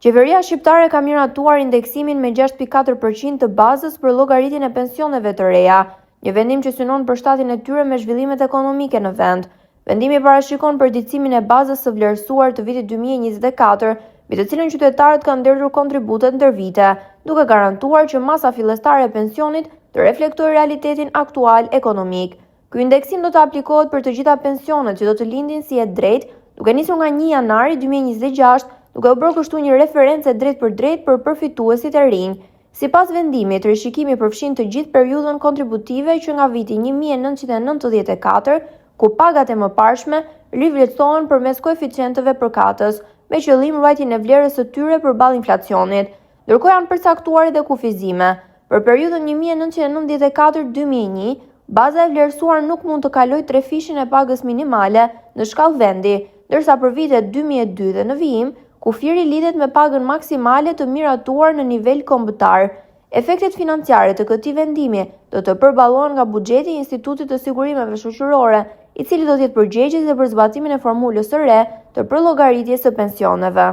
Qeveria shqiptare ka miratuar indeksimin me 6.4% të bazës për llogaritjen e pensioneve të reja, një vendim që synon përshtatjen e tyre me zhvillimet ekonomike në vend. Vendimi parashikon përditësimin e bazës së vlerësuar të vitit 2024, mbi të cilën qytetarët kanë nderur kontributet ndër vite, duke garantuar që masa fillestare e pensionit të reflektojë realitetin aktual ekonomik. Ky indeksim do të aplikohet për të gjitha pensionet që do të lindin si e drejtë, duke nisur nga 1 janari 2026, duke u bërë kështu një referencë drejt për përfituesit e rinj. Sipas vendimit, rishikimi përfshin të gjithë periudhën kontributive që nga viti 1994, ku pagat e mëparshme rivlerësohen përmes koeficienteve përkatës, me qëllim ruajtjen e vlerës së tyre përballë inflacionit, ndërkohë janë përcaktuar edhe kufizime. Për periudhën 1994-2001, baza e vlerësuar nuk mund të kalojë trefishin e pagës minimale në shkallë vendi, ndërsa për vitet 2002 dhe në vijim, kufiri lidhet me pagën maksimale të miratuar në nivel kombëtar. Efektet financiare të këtij vendimi do të përballohen nga buxheti i Institutit të Sigurimeve Shoqërore, i cili do të jetë përgjegjës dhe për zbatimin e formulës së re të përllogaritjes së pensioneve.